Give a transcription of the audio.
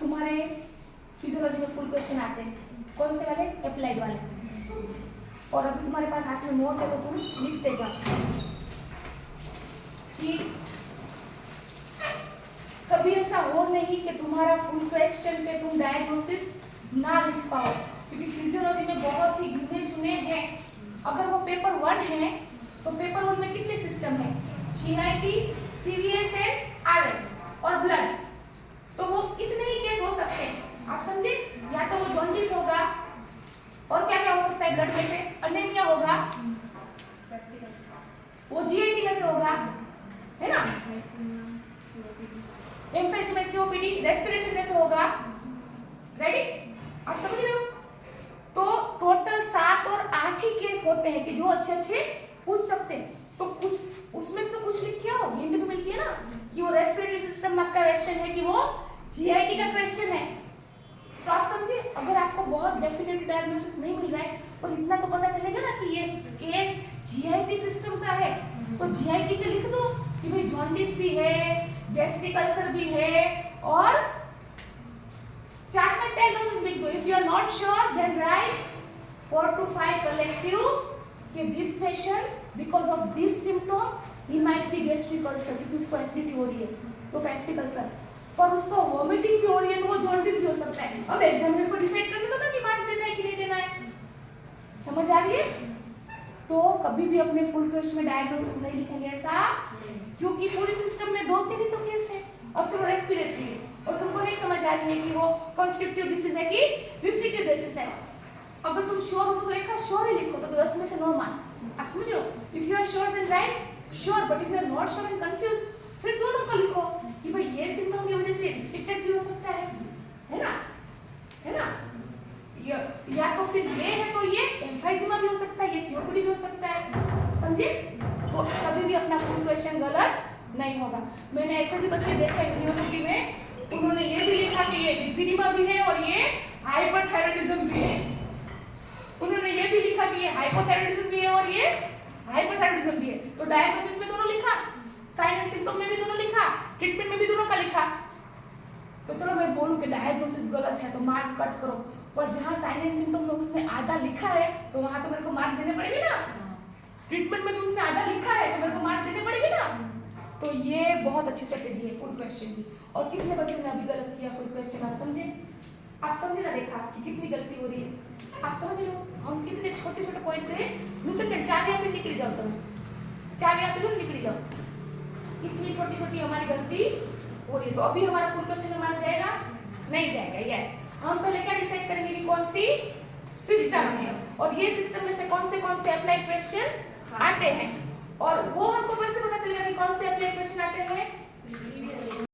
तुम्हारे फिजियोलॉजी में full question आते हैं, कौन से वाले? अप्लाइड वाले। और अभी तुम्हारे पास हाथ में नोट है तो तुम लिखते जाओ कि कभी ऐसा हो नहीं कि तुम्हारा फुल क्वेश्चन पे तुम डायग्नोसिस ना लिख पाओ, क्योंकि फिजियोलॉजी में बहुत ही गिने चुने हैं। अगर वो पेपर 1 है तो पेपर 1 में कितने सिस्टम है? जीआईटी, सीवीएस एंड आरएस और ब्लड। तो वो इतने ही केस हो सकते हैं, आप समझे? या तो वो जॉन्डिस होगा, और क्या क्या हो सकता है ब्लड में से? अनीमिया होगा, वो जीआईटी में से होगा, है ना? एम्फीसिमा, सीओपीडी, रेस्पिरेशन में से होगा। रेडी? आप समझ रहे हो? तो टोटल 7 और 8 ही केस होते हैं कि जो अच्छे अच्छे पूछ सकते हैं। तो कुछ उसमें से तो कुछ लिख के आओ, हिंट भी मिलती है ना कि वो रेस्पिरेटरी सिस्टम का क्वेश्चन है कि वो जीआईटी का क्वेश्चन है। तो आप समझे, अगर आपको बहुत डेफिनेट डायग्नोसिस नहीं मिल रहा है पर इतना तो पता चलेगा ना कि ये केस जीआईटी सिस्टम का है, तो जीआईटी के लिख दो कि भाई जॉन्डिस भी है, गैस्ट्रिक अल्सर भी है, और चार्ट डायग्नोसिस लिख दो। If you are not sure then write 4 to 5 collective कि this patient because of this symptom he might be gastric ulcer, क्योंकि उसको एसिडिटी हो रही है तो फैक्टिक अल्सर, पर उसको वोमिटिंग भी हो रही है तो वो जॉन्डिस भी हो सकता है। अब एग्जामिनर को डिसाइड करने दो ना कि मार्क देना है कि नहीं देना है। समझ आ रही है? तो कभी भी अपने फुल क्वेश्चन में डायग्नोसिस नहीं लिखेंगे ऐसा, क्योंकि पूरे सिस्टम में 2-3 ही तो केस है। अब चलो रेस्पिरेटरी है और तुमको नहीं समझ आ रही है कि वो कॉन्स्ट्रिक्टिव डिसीज है कि रिस्ट्रिक्टिव डिसीज है। अगर तुम श्योर हो तो एक श्योर ही लिखो, तो 10 में से 9 मार्क। आप समझ रहे हो? If you are sure then right sure, but if you are not sure and confuse फिर दोनों को लिखो कि भाई ये सिम्पटम की वजह से रिस्ट्रिक्टेड भी हो सकता है ना? है ना? या तो फिर ये है तो ये एम्फीसिमा भी हो सकता है, ये सीओपीडी भी हो सकता है। समझे? तो कभी भी अपना फुल क्वेश्चन गलत नहीं होगा। मैंने ऐसे भी बच्चे देखे यूनिवर्सिटी में, उन्होंने ये भी लिखा कि ये एक्जिडिमा भी है और ये हाइपरथायराइडिज्म भी है। उन्होंने ये भी लिखा कि ये हाइपोथायराइडिज्म भी है और ये हाइपरथायराइडिज्म भी है। तो डायग्नोसिस में दोनों लिखा, साइन एंड सिम्पटम में भी दोनों लिखा, ट्रीटमेंट में भी दोनों का लिखा। तो चलो मैं बोलूं कि डायग्नोसिस गलत है तो मार्क कट करो, पर जहां साइन एंड सिम्पटम में उसने आधा लिखा है तो वहां तो मेरे को मार्क देने पड़ेंगे ना। ट्रीटमेंट में भी उसने आधा लिखा है तो मेरे को मार्क देने पड़ेंगे ना। तो ये बहुत अच्छी स्ट्रेटेजी है फुल क्वेश्चन की। और कितने बच्चों ने अभी गलत किया फुल क्वेश्चन? आप समझे? आप समझे ना रेखा कि कितनी गलती हो रही है? आप समझ रहे हो हम कितने छोटे छोटे पॉइंट पे नूतन चाबी आप निकली जाओ, तुम चाबी आप निकली जाओ, कितनी छोटी छोटी हमारी गलती हो रही है। तो अभी हमारा फुल क्वेश्चन मान जाएगा? नहीं जाएगा। यस, हम पहले क्या डिसाइड करेंगे कि कौन सी सिस्टम है और ये सिस्टम में से कौन से अप्लाइड क्वेश्चन आते हैं, और वो हमको कैसे पता चलेगा कि कौन से अप्लाइड क्वेश्चन आते हैं?